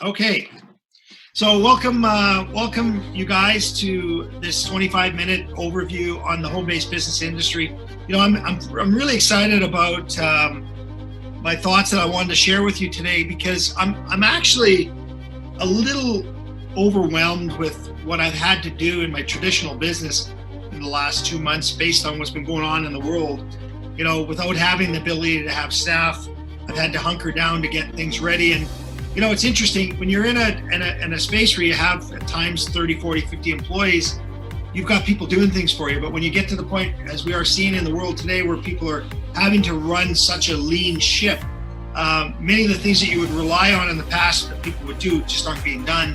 Okay, so welcome you guys to this 25-minute overview on the home-based business industry. I'm really excited about my thoughts that I wanted to share with you today because I'm actually a little overwhelmed with what I've had to do in my traditional business in the last 2 months based on what's been going on in the world. Without having the ability to have staff, I've had to hunker down to get things ready. And it's interesting when you're in a space where you have at times 30, 40, 50 employees, you've got people doing things for you. But when you get to the point, as we are seeing in the world today, where people are having to run such a lean ship, many of the things that you would rely on in the past that people would do just aren't being done.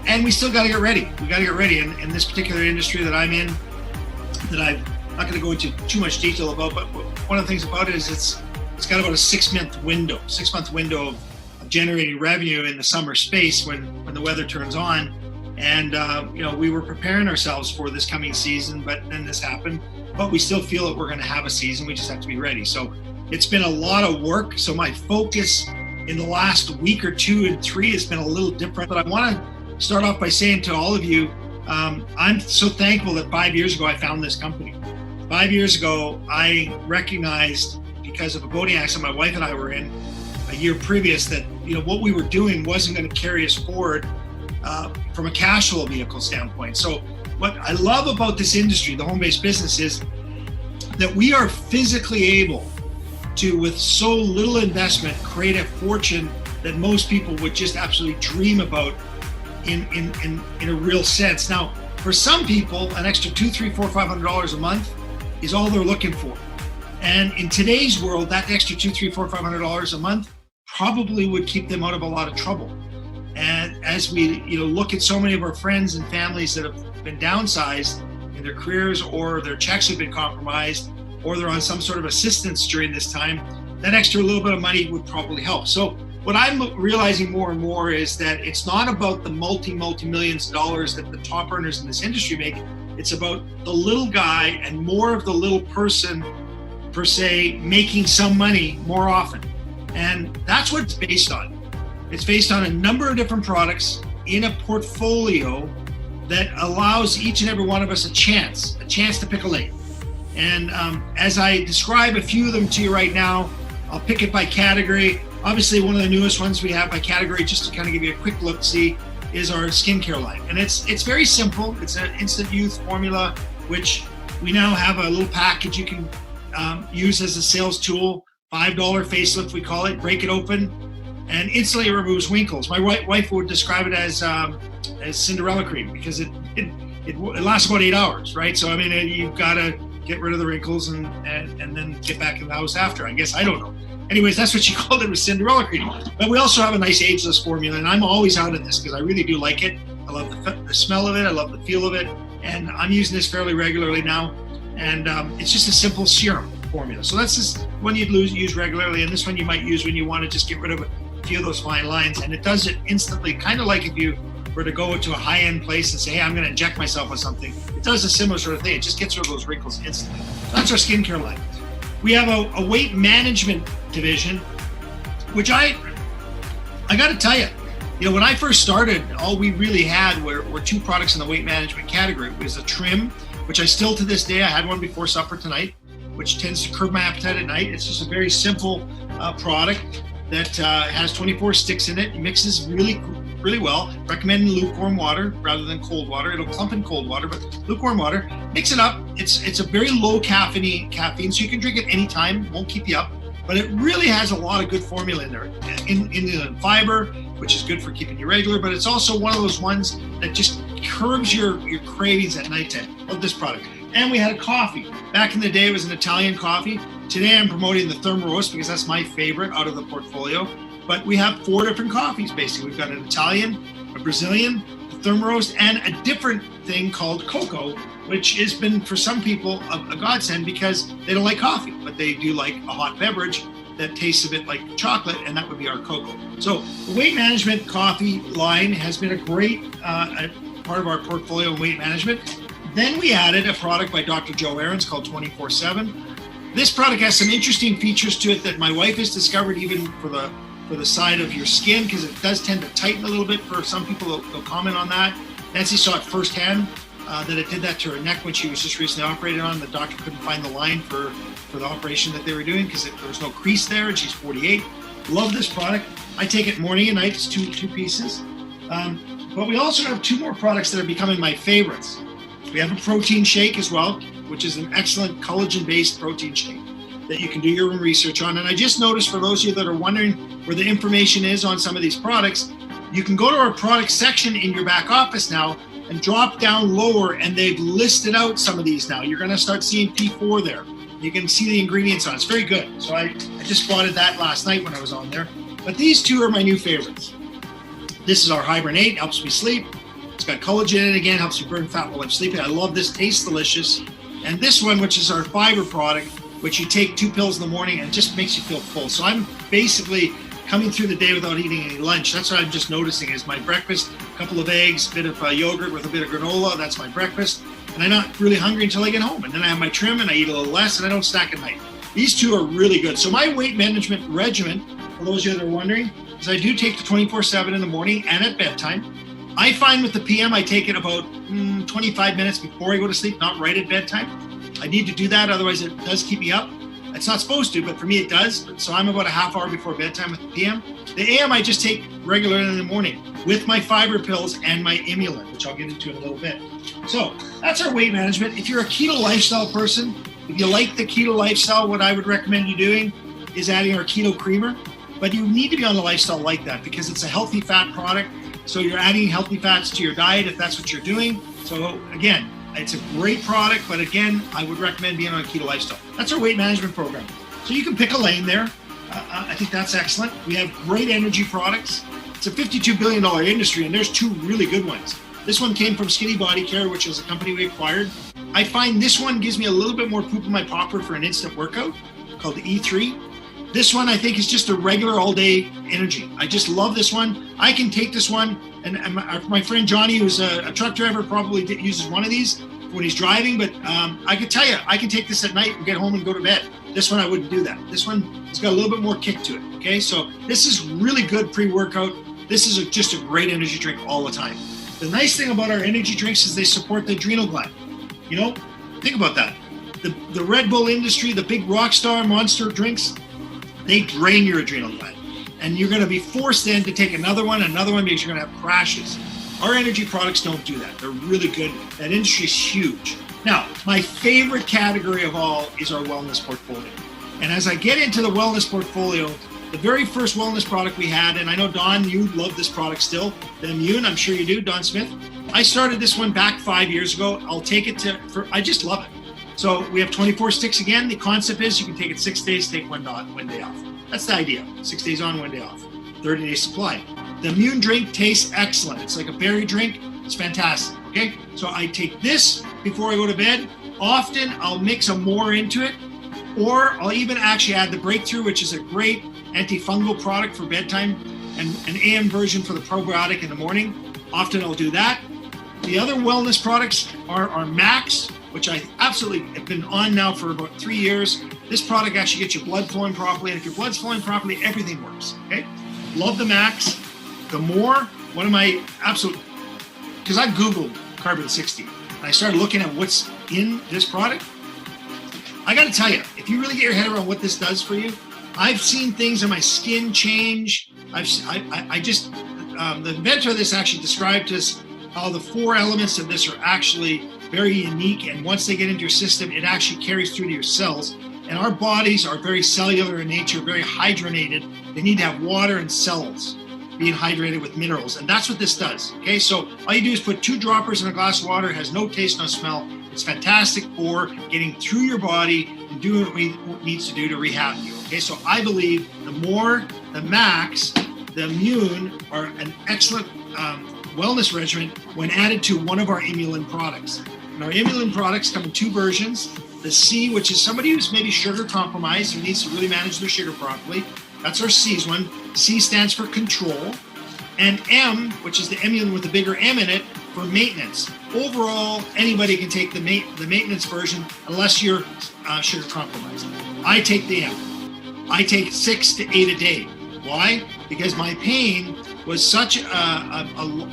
And we still got to get ready. We got to get ready. And in this particular industry that I'm in, that I'm not going to go into too much detail about, but one of the things about it is it's got about a 6-month window of generating revenue in the summer space when the weather turns on. And we were preparing ourselves for this coming season, but then this happened. But we still feel that we're going to have a season. We just have to be ready. So it's been a lot of work. So my focus in the last week or 2 and 3 has been a little different. But I want to start off by saying to all of you, I'm so thankful that 5 years ago I found this company. 5 years ago, I recognized, because of a boating accident my wife and I were in a year previous, that what we were doing wasn't going to carry us forward from a cash flow vehicle standpoint. So what I love about this industry, the home-based business, is that we are physically able to, with so little investment, create a fortune that most people would just absolutely dream about in a real sense. Now, for some people, an extra $200, $300, $400, $500 a month is all they're looking for. And in today's world, that extra $200, $300, $400, $500 a month probably would keep them out of a lot of trouble. And as we look at so many of our friends and families that have been downsized in their careers, or their checks have been compromised, or they're on some sort of assistance during this time, that extra little bit of money would probably help. So what I'm realizing more and more is that it's not about the multi-millions of dollars that the top earners in this industry make. It's about the little guy and more of the little person, per se, making some money more often. And that's what it's based on. It's based on a number of different products in a portfolio that allows each and every one of us a chance to pick a lane. And as I describe a few of them to you right now, I'll pick it by category. Obviously, one of the newest ones we have by category, just to kind of give you a quick look-see, is our skincare line. And it's very simple. It's an instant youth formula, which we now have a little package you can use as a sales tool. $5 facelift, we call it. Break it open, and instantly it removes wrinkles. My wife would describe it as Cinderella cream, because it lasts about 8 hours, right? So I mean, you've got to get rid of the wrinkles and then get back in the house after. I guess, I don't know. Anyways, that's what she called it, was Cinderella cream. But we also have a nice ageless formula, and I'm always out of this because I really do like it. I love the smell of it. I love the feel of it, and I'm using this fairly regularly now. And it's just a simple serum formula. So that's just one you'd use regularly, and this one you might use when you want to just get rid of a few of those fine lines. And it does it instantly, kind of like if you were to go to a high-end place and say, hey, I'm going to inject myself with something. It does a similar sort of thing. It just gets rid of those wrinkles instantly. So that's our skincare line. We have a weight management division, which I got to tell you, when I first started, all we really had were 2 products in the weight management category. It was a trim, which I still to this day, I had one before supper tonight, which tends to curb my appetite at night. It's just a very simple product that has 24 sticks in it. It mixes really well. Recommend lukewarm water rather than cold water. It'll clump in cold water, but lukewarm water. Mix it up. It's a very low caffeine, so you can drink it anytime. Won't keep you up, but it really has a lot of good formula in there. In the fiber, which is good for keeping you regular, but it's also one of those ones that just curbs your cravings at nighttime. Love this product. And we had a coffee. Back in the day, it was an Italian coffee. Today, I'm promoting the Thermo Roast because that's my favorite out of the portfolio. But we have 4 different coffees, basically. We've got an Italian, a Brazilian, a Thermo Roast, and a different thing called cocoa, which has been, for some people, a godsend because they don't like coffee, but they do like a hot beverage that tastes a bit like chocolate, and that would be our cocoa. So the weight management coffee line has been a great part of our portfolio in weight management. Then we added a product by Dr. Joe Aarons called 24/7. This product has some interesting features to it that my wife has discovered even for the for the side of your skin, because it does tend to tighten a little bit for some people. They'll comment on that. Nancy saw it firsthand that it did that to her neck when she was just recently operated on. The doctor couldn't find the line for the operation that they were doing because there was no crease there, and she's 48. Love this product. I take it morning and night. It's two pieces. But we also have two more products that are becoming my favorites. We have a protein shake as well, which is an excellent collagen-based protein shake that you can do your own research on. And I just noticed, for those of you that are wondering where the information is on some of these products, you can go to our product section in your back office now and drop down lower, and they've listed out some of these now. You're going to start seeing P4 there. You can see the ingredients on it. It's very good. So I just spotted that last night when I was on there. But these two are my new favorites. This is our Hibernate, helps me sleep. It's got collagen in it again, helps me burn fat while I'm sleeping. I love this, tastes delicious. And this one, which is our fiber product, which you take 2 pills in the morning and it just makes you feel full. So I'm basically coming through the day without eating any lunch. That's what I'm just noticing is my breakfast, a couple of eggs, a bit of yogurt with a bit of granola. That's my breakfast. And I'm not really hungry until I get home. And then I have my trim and I eat a little less and I don't snack at night. These two are really good. So my weight management regimen, for those of you that are wondering, is I do take the 24/7 in the morning and at bedtime. I find with the PM, I take it about 25 minutes before I go to sleep, not right at bedtime. I need to do that, otherwise it does keep me up. It's not supposed to, but for me it does. So I'm about a half hour before bedtime with the PM. The AM I just take regularly in the morning with my fiber pills and my Immulin, which I'll get into in a little bit. So that's our weight management. If you're a keto lifestyle person, if you like the keto lifestyle, what I would recommend you doing is adding our keto creamer. But you need to be on a lifestyle like that because it's a healthy fat product. So you're adding healthy fats to your diet if that's what you're doing. So again, it's a great product, but again, I would recommend being on a keto lifestyle. That's our weight management program. So you can pick a lane there. I think that's excellent. We have great energy products. It's a $52 billion industry, and there's two really good ones. This one came from Skinny Body Care, which is a company we acquired. I find this one gives me a little bit more poop in my popper for an instant workout called the E3. This one I think is just a regular all-day energy. I just love this one. I can take this one, and my friend Johnny, who's a truck driver, probably uses one of these when he's driving, but I can tell you, I can take this at night and get home and go to bed. This one, I wouldn't do that. This one has got a little bit more kick to it, okay? So this is really good pre-workout. This is just a great energy drink all the time. The nice thing about our energy drinks is they support the adrenal gland. You know, think about that. The Red Bull industry, the big Rockstar Monster drinks, they drain your adrenal gland. And you're going to be forced then to take another one because you're going to have crashes. Our energy products don't do that. They're really good. That industry is huge. Now, my favorite category of all is our wellness portfolio. And as I get into the wellness portfolio, the very first wellness product we had, and I know, Don, you love this product still, the Immune, I'm sure you do, Don Smith. I started this one back 5 years ago. I'll take it I just love it. So we have 24 sticks again. The concept is you can take it 6 days, take one day off. That's the idea. 6 days on, 1 day off. 30-day supply. The Immune drink tastes excellent. It's like a berry drink. It's fantastic, okay? So I take this before I go to bed. Often I'll mix more into it, or I'll even actually add the Breakthrough, which is a great antifungal product for bedtime, and an AM version for the probiotic in the morning. Often I'll do that. The other wellness products are Max, which I absolutely have been on now for about 3 years. This product actually gets your blood flowing properly. And if your blood's flowing properly, everything works, okay? Love the Max. The More, one of my absolute, because I Googled Carbon 60, and I started looking at what's in this product. I got to tell you, if you really get your head around what this does for you, I've seen things in my skin change. The inventor of this actually described to us how the 4 elements of this are actually very unique, and once they get into your system, it actually carries through to your cells. And our bodies are very cellular in nature, very hydrogenated. They need to have water and cells being hydrated with minerals, and that's what this does, okay? So all you do is put 2 droppers in a glass of water. It has no taste, no smell. It's fantastic for getting through your body and doing what it needs to do to rehab you, okay? So I believe the More, the Max, the Immune are an excellent wellness regimen when added to one of our Immulin products. And our Immulin products come in 2 versions. The C, which is somebody who's maybe sugar compromised, who needs to really manage their sugar properly. That's our C's one. C stands for control. And M, which is the Immune with the bigger M in it, for maintenance. Overall, anybody can take the maintenance version unless you're sugar compromised. I take the M. I take 6 to 8 a day. Why? Because my pain was such a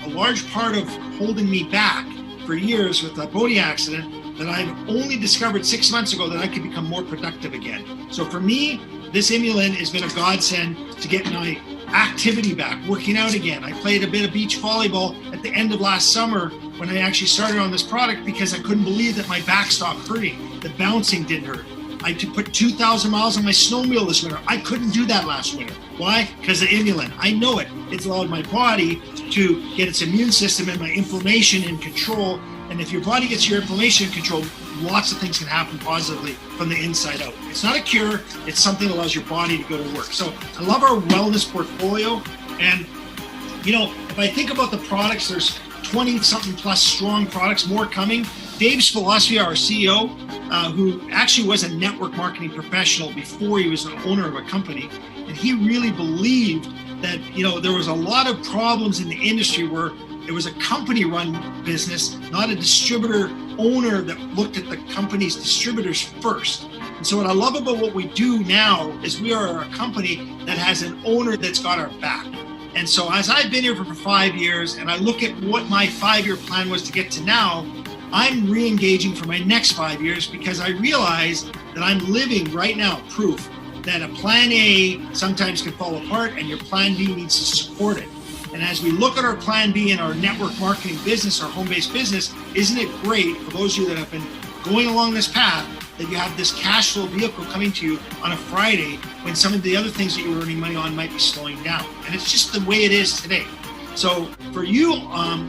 large part of holding me back for years with a boating accident that I've only discovered 6 months ago that I could become more productive again. So for me, this Immulin has been a godsend to get my activity back, working out again. I played a bit of beach volleyball at the end of last summer when I actually started on this product because I couldn't believe that my back stopped hurting. The bouncing didn't hurt. I put 2,000 miles on my snowmobile this winter. I couldn't do that last winter. Why? Because of Immulin. I know it. It's allowed my body to get its immune system and my inflammation in control. And if your body gets your inflammation in control, lots of things can happen positively from the inside out. It's not a cure. It's something that allows your body to go to work. So I love our wellness portfolio. And, if I think about the products, there's 20 something plus strong products, more coming. Dave Spilosvia, our CEO, who actually was a network marketing professional before he was an owner of a company. And he really believed that, there was a lot of problems in the industry where it was a company-run business, not a distributor owner that looked at the company's distributors first. And so what I love about what we do now is we are a company that has an owner that's got our back. And so as I've been here for 5 years and I look at what my 5-year plan was to get to now, I'm re-engaging for my next 5 years because I realize that I'm living right now proof that a plan A sometimes can fall apart and your plan B needs to support it. And as we look at our plan B in our network marketing business, our home-based business, isn't it great for those of you that have been going along this path that you have this cash flow vehicle coming to you on a Friday when some of the other things that you're earning money on might be slowing down. And it's just the way it is today. So for you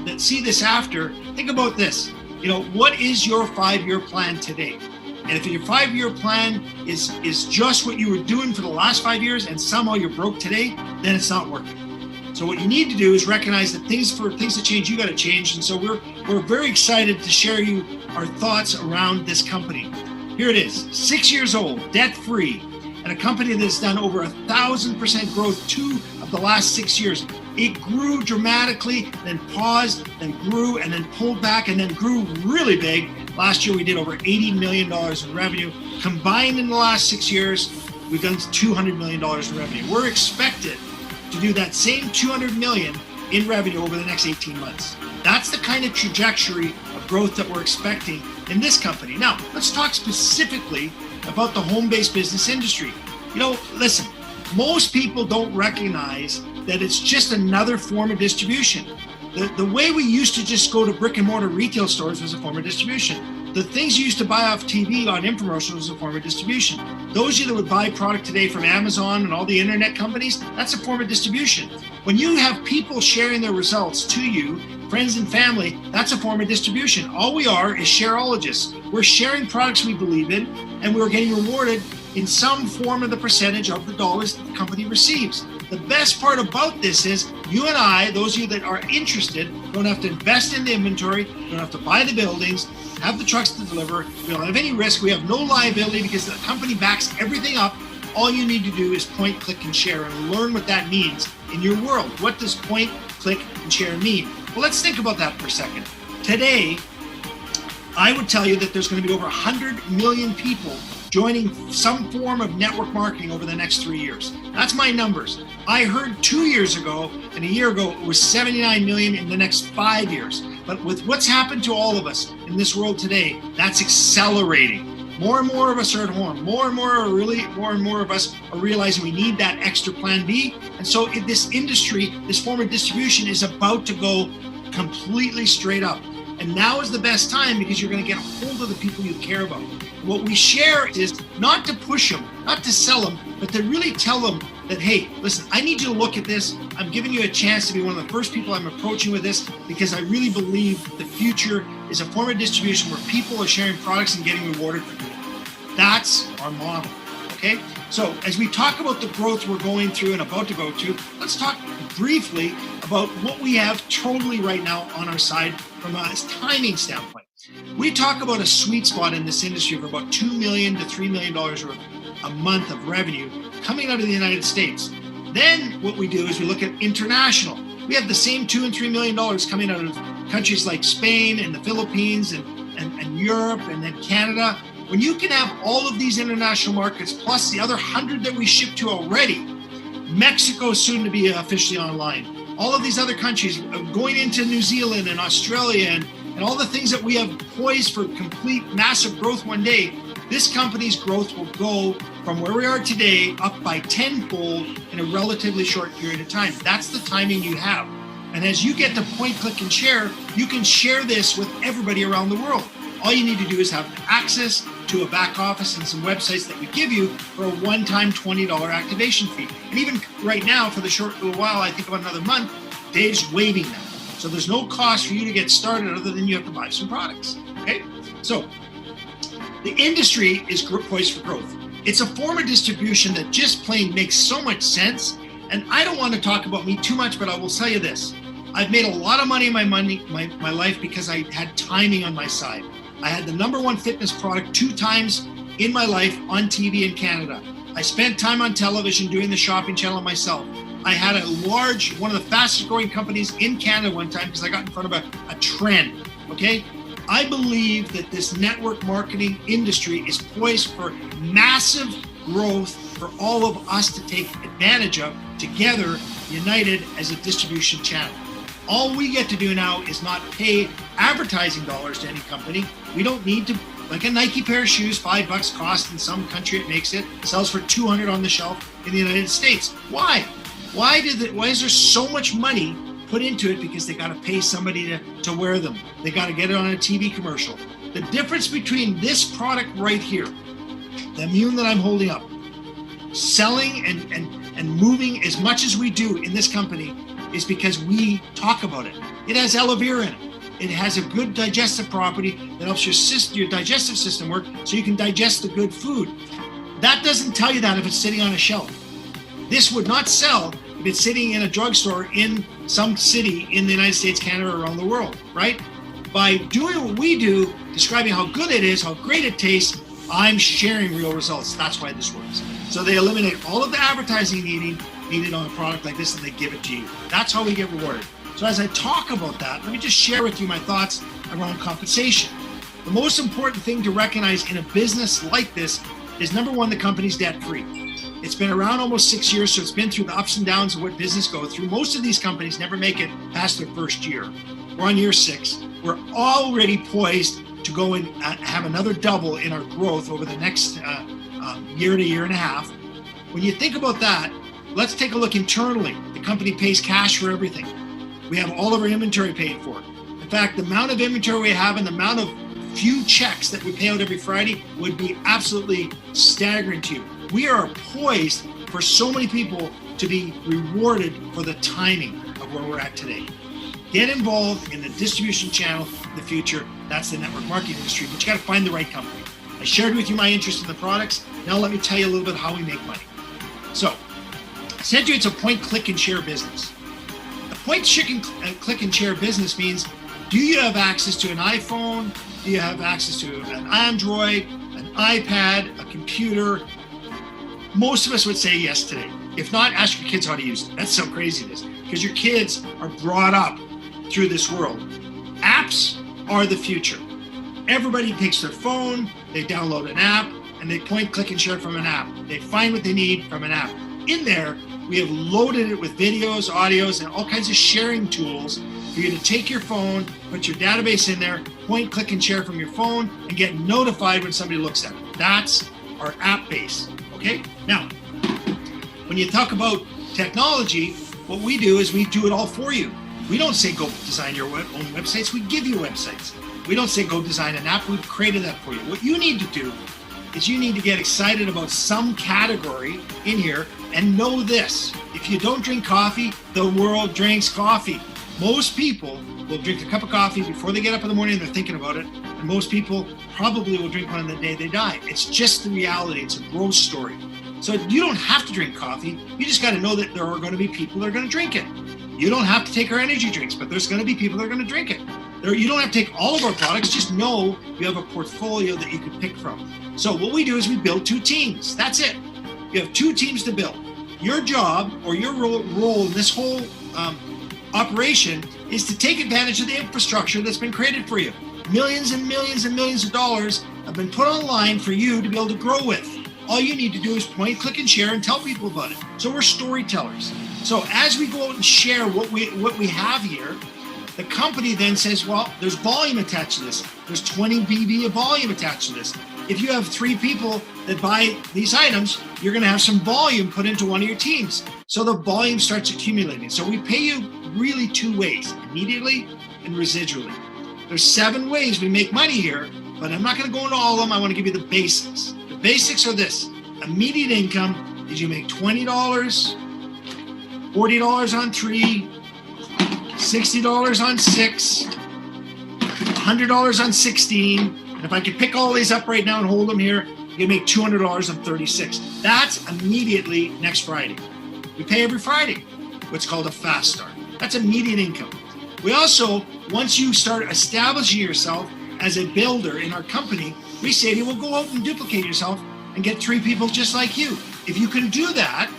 that see this after, think about this. What is your 5-year plan today? And if your 5-year plan is just what you were doing for the last 5 years and somehow you're broke today, then it's not working. So what you need to do is recognize that things to change, you got to change. And so we're very excited to share you our thoughts around this company. Here it is, 6 years old, debt-free, and a company that's done over 1,000% growth 2 of the last 6 years. It grew dramatically, then paused, then grew, and then pulled back, and then grew really big. Last year, we did over $80 million in revenue. Combined in the last 6 years, we've done $200 million in revenue. We're expected to do that same $200 million in revenue over the next 18 months. That's the kind of trajectory of growth that we're expecting in this company. Now, let's talk specifically about the home-based business industry. Listen, most people don't recognize that it's just another form of distribution. The way we used to just go to brick and mortar retail stores was a form of distribution. The things you used to buy off TV on infomercials was a form of distribution. Those of you that would buy product today from Amazon and all the internet companies, that's a form of distribution. When you have people sharing their results to you, friends and family, that's a form of distribution. All we are is shareologists. We're sharing products we believe in, and we're getting rewarded in some form of the percentage of the dollars that the company receives. The best part about this is you and I, those of you that are interested, don't have to invest in the inventory, don't have to buy the buildings, have the trucks to deliver, we don't have any risk, we have no liability because the company backs everything up. All you need to do is point, click, and share and learn what that means in your world. What does point, click, and share mean? Well, let's think about that for a second. Today, I would tell you that there's going to be over 100 million people joining some form of network marketing over the next 3 years. That's my numbers. I heard 2 years ago and a year ago, it was 79 million in the next 5 years. But with what's happened to all of us in this world today, that's accelerating. More and more of us are at home. More and more of us are realizing we need that extra plan B. And so in this industry, this form of distribution is about to go completely straight up. And now is the best time because you're going to get a hold of the people you care about. What we share is not to push them, not to sell them, but to really tell them that, hey, listen, I need you to look at this. I'm giving you a chance to be one of the first people I'm approaching with this because I really believe the future is a form of distribution where people are sharing products and getting rewarded for doing it. That's our model, okay? So as we talk about the growth we're going through and about to go to, let's talk briefly about what we have totally right now on our side from a timing standpoint. We talk about a sweet spot in this industry of about $2 million to $3 million a month of revenue coming out of the United States. Then what we do is we look at international. We have the same $2 and $3 million coming out of countries like Spain and the Philippines and Europe and then Canada. When you can have all of these international markets plus the other 100 that we ship to already, Mexico soon to be officially online. All of these other countries going into New Zealand and Australia and all the things that we have poised for complete massive growth one day. This company's growth will go from where we are today up by tenfold in a relatively short period of time. That's the timing you have. And as you get to point, click, and share, you can share this with everybody around the world. All you need to do is have access to a back office and some websites that we give you for a one-time $20 activation fee. And even right now, for the short little while, I think about another month, Dave's waiving them. So there's no cost for you to get started other than you have to buy some products, okay? So the industry is poised for growth. It's a form of distribution that just plain makes so much sense. And I don't want to talk about me too much, but I will tell you this. I've made a lot of money in my life because I had timing on my side. I had the #1 fitness product 2 times in my life on TV in Canada. I spent time on television doing the shopping channel myself. I had one of the fastest growing companies in Canada one time because I got in front of a trend, okay? I believe that this network marketing industry is poised for massive growth for all of us to take advantage of together, united as a distribution channel. All we get to do now is not pay advertising dollars to any company. We don't need to, like a Nike pair of shoes, $5 cost in some country it makes it, sells for $200 on the shelf in the United States. Why? Why is there so much money put into it? Because they got to pay somebody to wear them. They got to get it on a TV commercial. The difference between this product right here, the Immune that I'm holding up, selling and moving as much as we do in this company is because we talk about it. It has aloe vera in it. It has a good digestive property that helps your digestive system work so you can digest the good food. That doesn't tell you that if it's sitting on a shelf. This would not sell if it's sitting in a drugstore in some city in the United States, Canada, or around the world, right? By doing what we do, describing how good it is, how great it tastes, I'm sharing real results. That's why this works. So they eliminate all of the advertising needed on a product like this and they give it to you. That's how we get rewarded. So as I talk about that, let me just share with you my thoughts around compensation. The most important thing to recognize in a business like this is #1, the company's debt-free. It's been around almost 6 years, so it's been through the ups and downs of what business goes through. Most of these companies never make it past their first year. We're on year 6. We're already poised to go and have another double in our growth over the next year to year and a half. When you think about that, let's take a look internally. The company pays cash for everything. We have all of our inventory paid for. In fact, the amount of inventory we have and the amount of few checks that we pay out every Friday would be absolutely staggering to you. We are poised for so many people to be rewarded for the timing of where we're at today. Get involved in the distribution channel in the future. That's the network marketing industry, but you got to find the right company. I shared with you my interest in the products. Now let me tell you a little bit how we make money. So, essentially, it's a point, click, and share business. A point, click, and share business means, do you have access to an iPhone? Do you have access to an Android, an iPad, a computer? Most of us would say yes today. If not, ask your kids how to use it. That's how crazy it is, because your kids are brought up through this world. Apps are the future. Everybody takes their phone, they download an app, and they point, click, and share from an app. They find what they need from an app. In there, we have loaded it with videos, audios, and all kinds of sharing tools for you to take your phone, put your database in there, point, click, and share from your phone, and get notified when somebody looks at it. That's our app base, okay? Now, when you talk about technology, what we do is we do it all for you. We don't say go design your own websites, we give you websites. We don't say go design an app, we've created that for you. What you need to do is you need to get excited about some category in here and know this. If you don't drink coffee, the world drinks coffee. Most people will drink a cup of coffee before they get up in the morning and they're thinking about it. And most people probably will drink one on the day they die. It's just the reality. It's a growth story. So you don't have to drink coffee. You just got to know that there are going to be people that are going to drink it. You don't have to take our energy drinks, but there's going to be people that are going to drink it. You don't have to take all of our products. Just know you have a portfolio that you can pick from. So what we do is we build 2 teams. That's it. You have 2 teams to build. Your job or your role in this whole operation is to take advantage of the infrastructure that's been created for you. Millions and millions and millions of dollars have been put online for you to be able to grow with. all you need to do is point, click, and share and tell people about it. So we're storytellers. So as we go out and share what we have here, the company then says, well, there's volume attached to this. There's 20 BB of volume attached to this. If you have 3 people that buy these items, you're going to have some volume put into one of your teams. So the volume starts accumulating. So we pay you really 2 ways, immediately and residually. There's 7 ways we make money here, but I'm not going to go into all of them. I want to give you the basics. The basics are this. Immediate income is you make $20, $40 on 3, $60 on 6, $100 on 16. And if I could pick all these up right now and hold them here, you can make $200 on 36. That's immediately next Friday. We pay every Friday, what's called a fast start. That's immediate income. We also, once you start establishing yourself as a builder in our company, we say to you, well, go out and duplicate yourself and get 3 people just like you. If you can do that,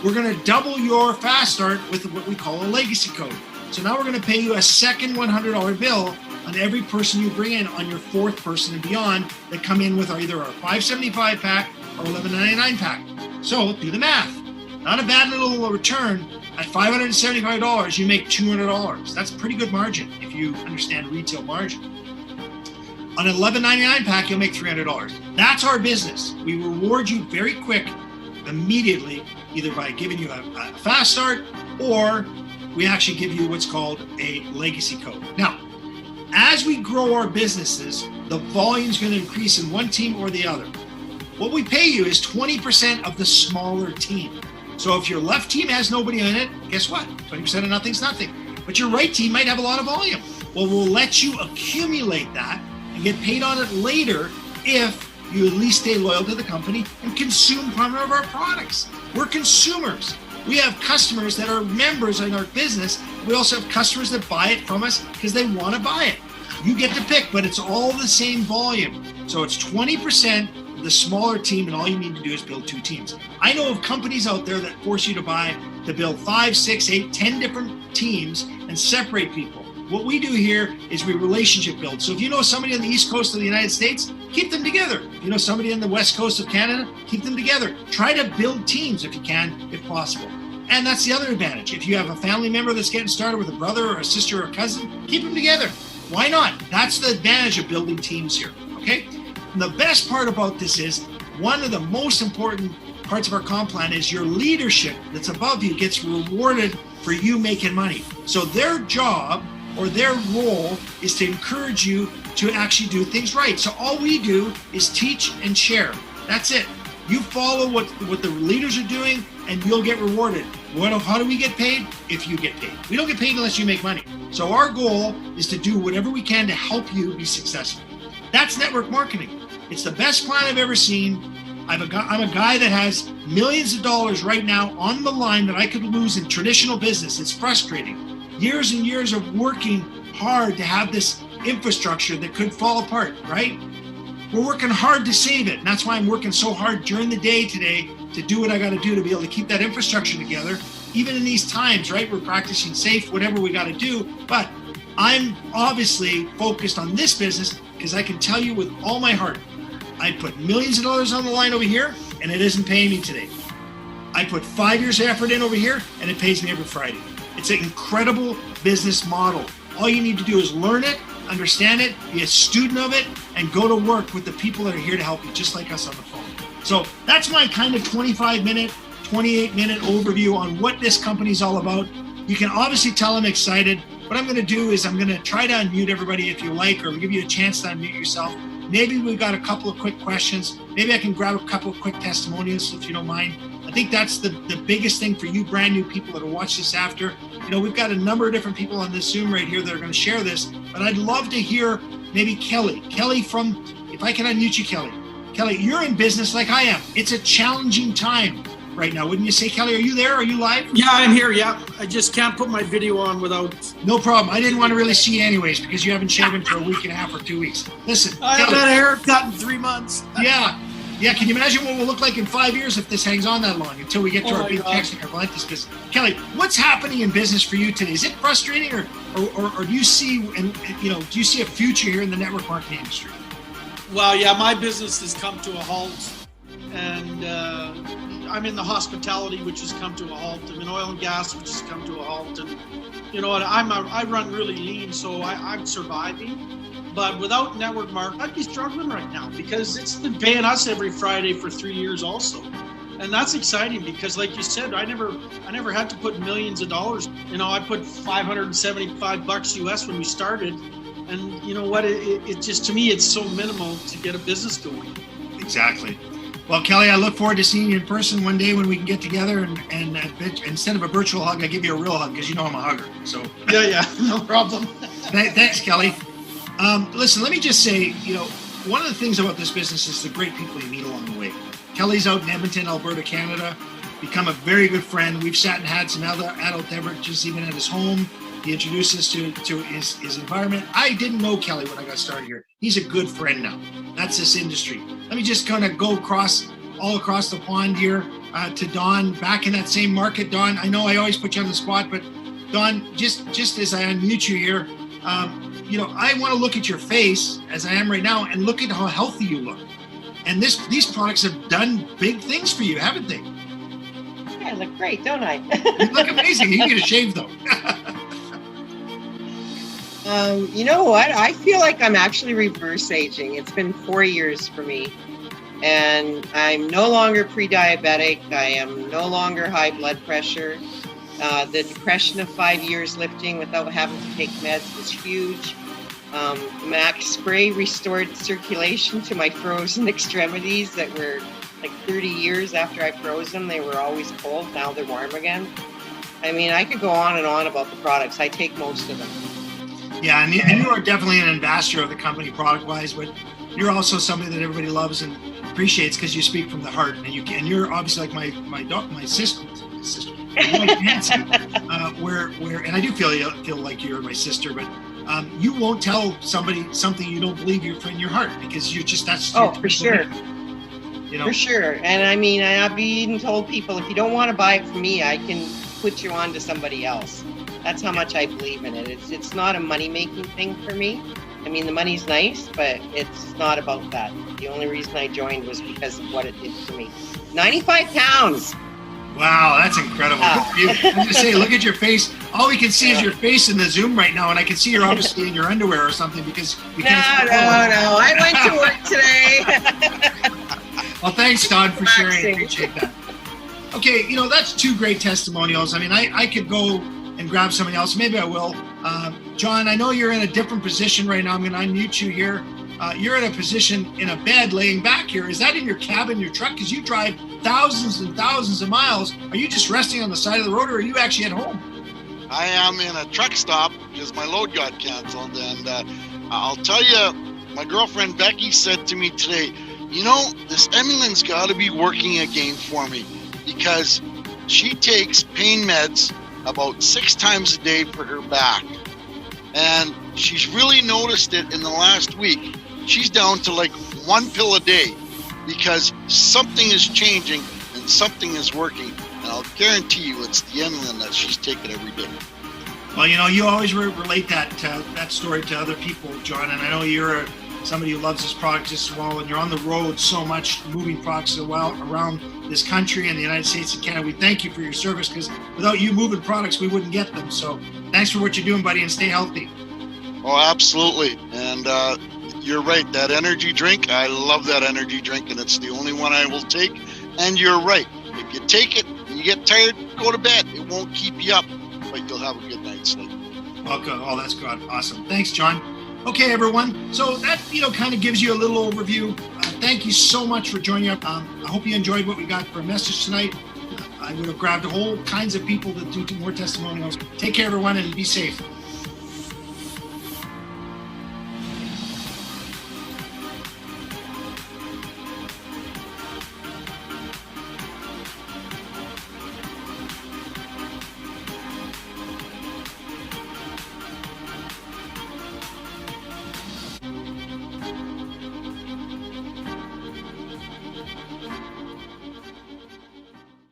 we're going to double your fast start with what we call a legacy code. So now we're going to pay you a second $100 bill on every person you bring in on your 4th person and beyond that come in with either our $5.75 pack or $11.99 pack. So do the math. Not a bad little return. At $575, you make $200. That's a pretty good margin if you understand retail margin. On an $11.99 pack, you'll make $300. That's our business. We reward you very quick, immediately, either by giving you a fast start or we actually give you what's called a legacy code. Now, as we grow our businesses, the volume's going to increase in one team or the other. What we pay you is 20% of the smaller team. So if your left team has nobody in it, guess what? 20% of nothing's nothing. But your right team might have a lot of volume. Well, we'll let you accumulate that and get paid on it later if you at least stay loyal to the company and consume one of our products. We're consumers. We have customers that are members in our business. We also have customers that buy it from us because they want to buy it. You get to pick, but it's all the same volume. So it's 20% of the smaller team, and all you need to do is build 2 teams. I know of companies out there that force you to build 5, 6, 8, 10 different teams and separate people. What we do here is we relationship build. So if you know somebody on the East Coast of the United States, keep them together. If you know somebody on the West Coast of Canada, keep them together. Try to build teams if you can, if possible. And that's the other advantage. If you have a family member that's getting started with a brother or a sister or a cousin, keep them together. Why not? That's the advantage of building teams here, okay? And the best part about this is, one of the most important parts of our comp plan is your leadership that's above you gets rewarded for you making money. So their job or their role is to encourage you to actually do things right. So all we do is teach and share. That's it. You follow what the leaders are doing and you'll get rewarded. How do we get paid? If you get paid. We don't get paid unless you make money. So our goal is to do whatever we can to help you be successful. That's network marketing. It's the best plan I've ever seen. I'm a guy that has millions of dollars right now on the line that I could lose in traditional business. It's frustrating. Years and years of working hard to have this infrastructure that could fall apart, right? We're working hard to save it. And that's why I'm working so hard during the day today to do what I got to do to be able to keep that infrastructure together. Even in these times, right? We're practicing safe, whatever we got to do. But I'm obviously focused on this business because I can tell you with all my heart, I put millions of dollars on the line over here and it isn't paying me today. I put 5 years of effort in over here and it pays me every Friday. It's an incredible business model. All you need to do is learn it, understand it, be a student of it, and go to work with the people that are here to help you, just like us on the phone. So that's my kind of 25-minute, 28-minute overview on what this company is all about. You can obviously tell I'm excited. What I'm going to do is I'm going to try to unmute everybody if you like, or give you a chance to unmute yourself. Maybe we've got a couple of quick questions. Maybe I can grab a couple of quick testimonials if you don't mind. I think that's the biggest thing for you brand new people that will watch this after. You know, we've got a number of different people on this Zoom right here that are going to share this, but I'd love to hear maybe Kelly. Kelly from, if I can unmute you, Kelly. Kelly, you're in business like I am. It's a challenging time right now. Wouldn't you say, Kelly? Are you there? Are you live? Yeah, I'm here. Yeah. I just can't put my video on without. No problem. I didn't want to really see you anyways because you haven't shaven for a week and a half or 2 weeks. Listen, I haven't had a haircut in 3 months. Yeah. Yeah, can you imagine what we'll look like in 5 years if this hangs on that long until we get to our big technical this business? Kelly, what's happening in business for you today? Is it frustrating, or do you see do you see a future here in the network marketing industry? Well, yeah, my business has come to a halt and I'm in the hospitality, which has come to a halt. I'm in oil and gas, which has come to a halt. And you know what? I run really lean, so I'm surviving. But without network marketing, I'd be struggling right now because it's been paying us every Friday for 3 years also. And that's exciting because, like you said, I never had to put millions of dollars. You know, I put $575 US when we started. And you know what? It just, to me, it's so minimal to get a business going. Exactly. Well, Kelly, I look forward to seeing you in person one day when we can get together and instead of a virtual hug, I give you a real hug because you know I'm a hugger. So yeah, no problem. Thanks, Kelly. Listen, let me just say, you know, one of the things about this business is the great people you meet along the way. Kelly's out in Edmonton, Alberta, Canada, become a very good friend. We've sat and had some other adult beverages even at his home. He introduced us to his environment. I didn't know Kelly when I got started here. He's a good friend now. That's this industry. Let me just kind of go all across the pond here to Don, back in that same market. Don, I know I always put you on the spot, but Don, just as I unmute you here, you know, I want to look at your face as I am right now and look at how healthy you look. And these products have done big things for you, haven't they? Yeah, I look great, don't I? You look amazing. You get a shave, though. You know what? I feel like I'm actually reverse aging. It's been 4 years for me. And I'm no longer pre-diabetic. I am no longer high blood pressure. The depression of 5 years lifting without having to take meds was huge. Max Spray restored circulation to my frozen extremities that were like 30 years after I froze them. They were always cold. Now they're warm again. I mean, I could go on and on about the products. I take most of them. Yeah, and you are definitely an ambassador of the company product-wise, but you're also somebody that everybody loves and appreciates because you speak from the heart. And you're obviously like my sister. Nancy, where and I do feel like you're my sister, but you won't tell somebody something you don't believe in your heart because that's for sure. You know? For sure. And I mean, I've even told people if you don't want to buy it from me, I can put you on to somebody else. That's how much I believe in it. It's not a money-making thing for me. I mean, the money's nice, but it's not about that. The only reason I joined was because of what it did for me. 95 pounds. Wow, that's incredible. I'm just saying, look at your face. All we can see is your face in the Zoom right now, and I can see you're obviously in your underwear or something because we can't. No. I went to work today. Well, thanks, Don, for sharing. I appreciate that. Okay, you know, that's two great testimonials. I mean, I could go and grab somebody else. Maybe I will. John, I know you're in a different position right now. I'm going to unmute you here. You're in a position in a bed laying back here. Is that in your cabin, your truck? Because you drive thousands and thousands of miles. Are you just resting on the side of the road or are you actually at home? I am in a truck stop because my load got canceled. And I'll tell you, my girlfriend Becky said to me today, you know, this Emily's got to be working again for me because she takes pain meds about 6 times a day for her back. And she's really noticed it in the last week. She's down to like 1 pill a day because something is changing and something is working. And I'll guarantee you it's the Emlyn that she's taking every day. Well, you know, you always relate that story to other people, John. And I know you're somebody who loves this product just as well. And you're on the road so much, moving products around this country and the United States and Canada. We thank you for your service because without you moving products, we wouldn't get them. So thanks for what you're doing, buddy, and stay healthy. Oh, absolutely. And you're right. That energy drink, I love that energy drink, and it's the only one I will take. And you're right. If you take it and you get tired, go to bed. It won't keep you up, but you'll have a good night's sleep. Okay. Oh, that's good. Awesome. Thanks, John. Okay, everyone. So that, kind of gives you a little overview. Thank you so much for joining up. I hope you enjoyed what we got for a message tonight. I would have grabbed a whole kinds of people to do more testimonials. Take care, everyone, and be safe.